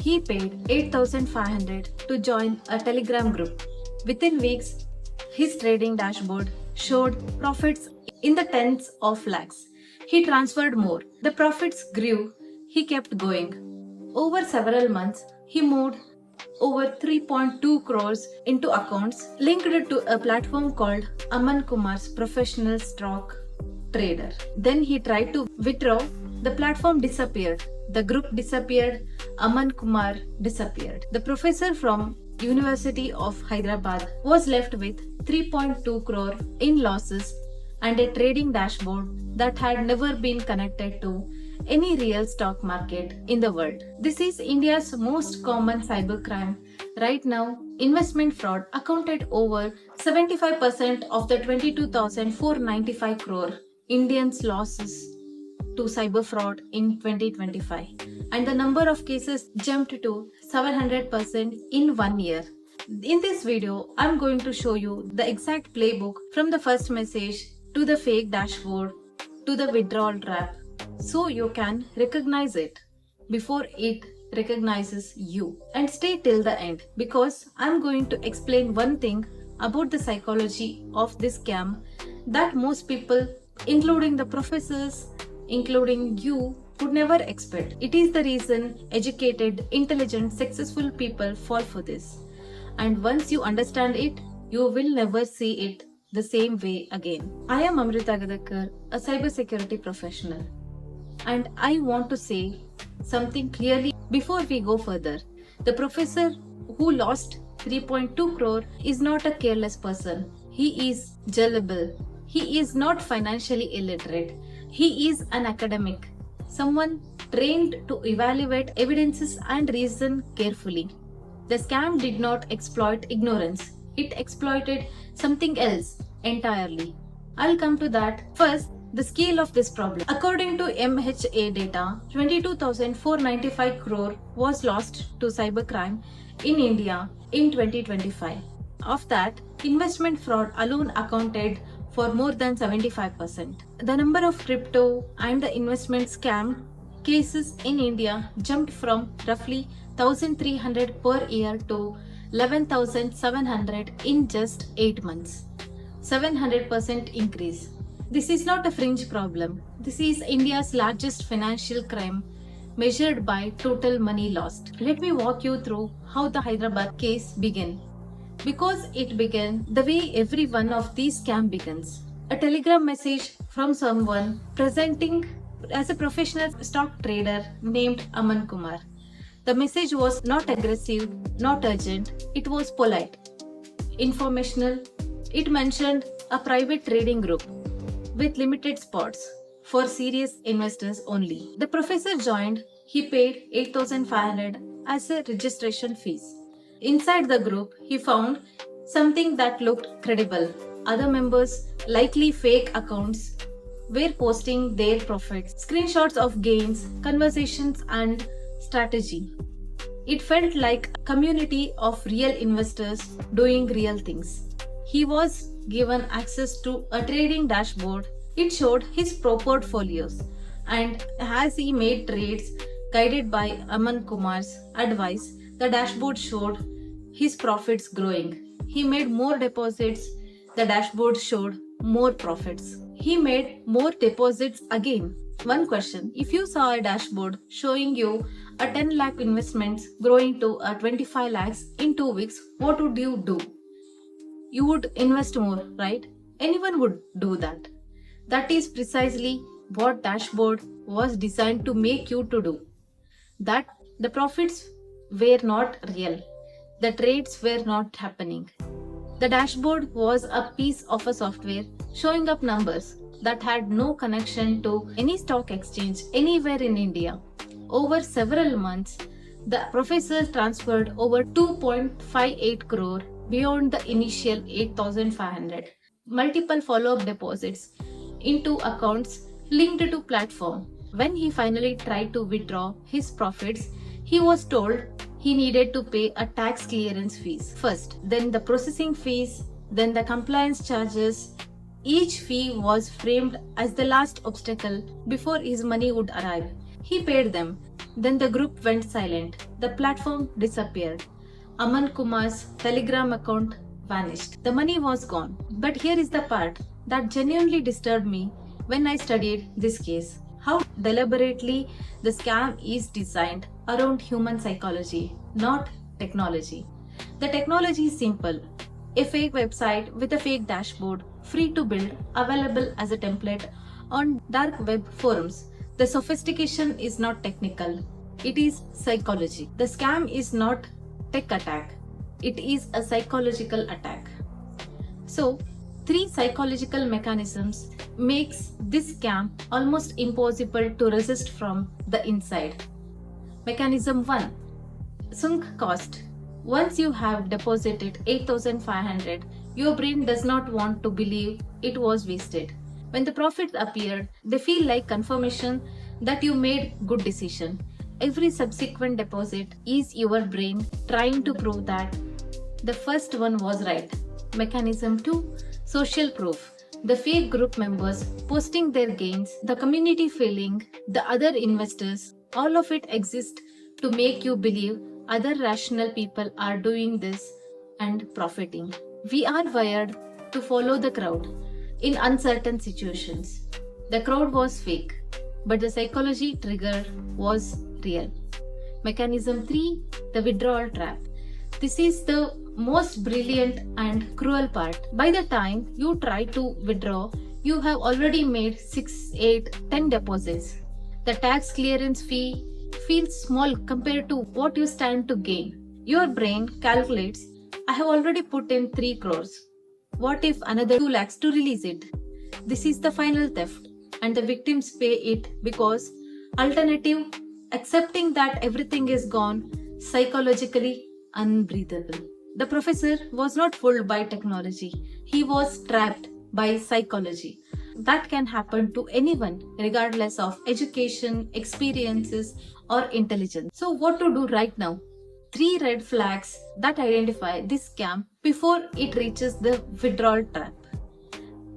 He paid 8,500 to join a Telegram group. Within weeks, his trading dashboard showed profits in the tens of lakhs. He transferred more. The profits grew. He kept going. Over several months, he moved over 3.2 crores into accounts linked to a platform called Aman Kumar's Professional Stock Trader. Then he tried to withdraw. The platform disappeared. The group disappeared. Aman Kumar disappeared. The professor from University of Hyderabad was left with 3.2 crore in losses and a trading dashboard that had never been connected to any real stock market in the world. This is India's most common cybercrime. Right now, investment fraud accounted over 75% of the 22,495 crore Indians' losses to cyber fraud in 2025, and the number of cases jumped to 700% in 1 year. In this video, I'm going to show you the exact playbook from the first message to the fake dashboard to the withdrawal trap, so you can recognize it before it recognizes you. And stay till the end, because I'm going to explain one thing about the psychology of this scam that most people, including the professors, including you, would never expect. It is the reason educated, intelligent, successful people fall for this. And once you understand it, you will never see it the same way again. I am Amrita Gadekar, a cybersecurity professional, and I want to say something clearly before we go further. The professor who lost 3.2 crore is not a careless person. He is gullible. He is not financially illiterate. He is an academic, someone trained to evaluate evidences and reason carefully. The scam did not exploit ignorance. It exploited something else entirely. I'll come to that. First, the scale of this problem. According to MHA data, 22,495 crore was lost to cybercrime in India in 2025. Of that, investment fraud alone accounted for more than 75%. The number of crypto and the investment scam cases in India jumped from roughly 1,300 per year to 11,700 in just 8 months. 700% increase. This is not a fringe problem. This is India's largest financial crime measured by total money lost. Let me walk you through how the Hyderabad case began. Because it began the way every one of these scams begins. A telegram message from someone presenting as a professional stock trader named Aman Kumar. The message was not aggressive, not urgent, it was polite, informational. It mentioned a private trading group with limited spots for serious investors only. The professor joined. He paid 8,500 as a registration fees. Inside the group, he found something that looked credible. Other members, likely fake accounts, were posting their profits, screenshots of gains, conversations, and strategy. It felt like a community of real investors doing real things. He was given access to a trading dashboard. It showed his portfolios, and as he made trades guided by Aman Kumar's advice, the dashboard showed his profits growing. He made more deposits. The dashboard showed more profits. He made more deposits again. One question: if you saw a dashboard showing you a 10 lakh investments growing to a 25 lakhs in 2 weeks, what would you do? You would invest more, right? Anyone would do that. That is precisely what dashboard was designed to make you to do. That the profits were not real. The trades were not happening. The dashboard was a piece of a software showing up numbers that had no connection to any stock exchange anywhere in India. Over several months, the professor transferred over 2.58 crore beyond the initial 8,500. Multiple follow-up deposits into accounts linked to platform. When he finally tried to withdraw his profits, he was told he needed to pay a tax clearance fees first, then the processing fees, then the compliance charges. Each fee was framed as the last obstacle before his money would arrive. He paid them. Then the group went silent. the platform disappeared. Aman Kumar's Telegram account vanished. The money was gone. But here is the part that genuinely disturbed me when I studied this case. How deliberately the scam is designed around human psychology, not technology. The technology is simple. A fake website with a fake dashboard, free to build, available as a template on dark web forums. The sophistication is not technical, it is psychology. The scam is not tech attack, it is a psychological attack. So, 3 psychological mechanisms makes this scam almost impossible to resist from the inside. Mechanism 1. Sunk cost. Once you have deposited 8,500, your brain does not want to believe it was wasted. When the profits appear, they feel like confirmation that you made good decision. Every subsequent deposit is your brain trying to prove that the first one was right. Mechanism 2. Social proof. The fake group members posting their gains, the community feeling, the other investors, all of it exists to make you believe other rational people are doing this and profiting. We are wired to follow the crowd in uncertain situations. The crowd was fake, but the psychology trigger was real. Mechanism 3. The withdrawal trap. This is the most brilliant and cruel part. By the time you try to withdraw, you have already made 6, 8, 10 deposits. The tax clearance fee feels small compared to what you stand to gain. Your brain calculates, I have already put in 3 crores. What if another 2 lakhs to release it? This is the final theft and the victims pay it because alternative, accepting that everything is gone, psychologically unbreathable. The professor was not fooled by technology. He was trapped by psychology. That can happen to anyone regardless of education, experiences or intelligence. So what to do right now? 3 red flags that identify this scam before it reaches the withdrawal trap.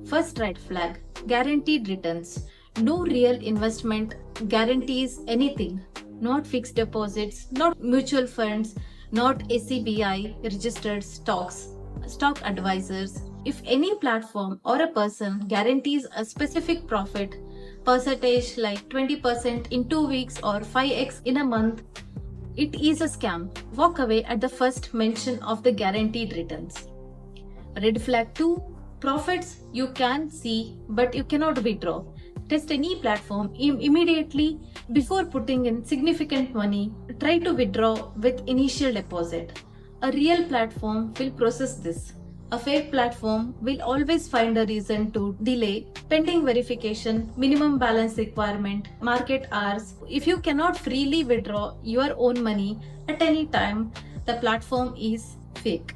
First red flag, guaranteed returns. No real investment guarantees anything. Not fixed deposits, not mutual funds, not ACBI registered stocks, stock advisors. If any platform or a person guarantees a specific profit percentage like 20% in 2 weeks or 5x in a month, it is a scam. Walk away at the first mention of the guaranteed returns. Red flag 2. Profits you can see but you cannot withdraw. Test any platform immediately before putting in significant money. Try to withdraw with initial deposit. A real platform will process this. A fake platform will always find a reason to delay, pending verification, minimum balance requirement, market hours. If you cannot freely withdraw your own money at any time, the platform is fake.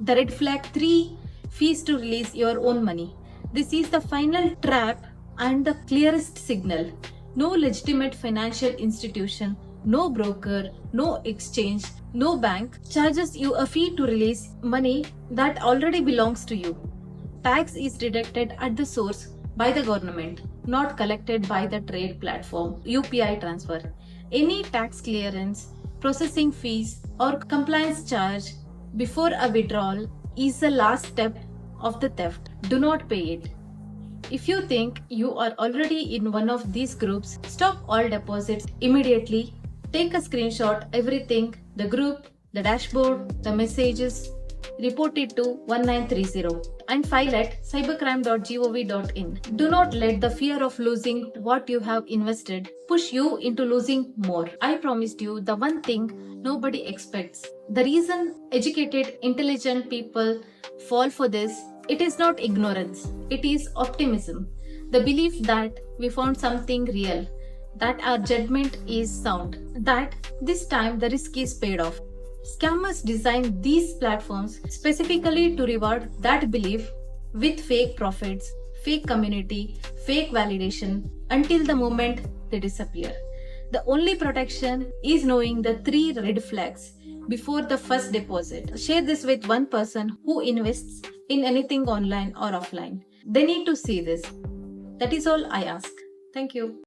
The red flag 3. Fees to release your own money. This is the final trap and the clearest signal. No legitimate financial institution, no broker, no exchange, no bank charges you a fee to release money that already belongs to you. Tax is deducted at the source by the government, not collected by the trade platform, UPI transfer. Any tax clearance, processing fees or compliance charge before a withdrawal is the last step of the theft. Do not pay it. If you think you are already in one of these groups, stop all deposits immediately. Take a screenshot everything, the group, the dashboard, the messages, report it to 1930 and file at cybercrime.gov.in. Do not let the fear of losing what you have invested push you into losing more. I promised you the one thing nobody expects. The reason educated, intelligent people fall for this, it is not ignorance, it is optimism. The belief that we found something real, that our judgment is sound, that this time the risk is paid off. Scammers design these platforms specifically to reward that belief with fake profits, fake community, fake validation until the moment they disappear. The only protection is knowing the 3 red flags before the first deposit. Share this with one person who invests in anything online or offline. They need to see this. That is all I ask. Thank you.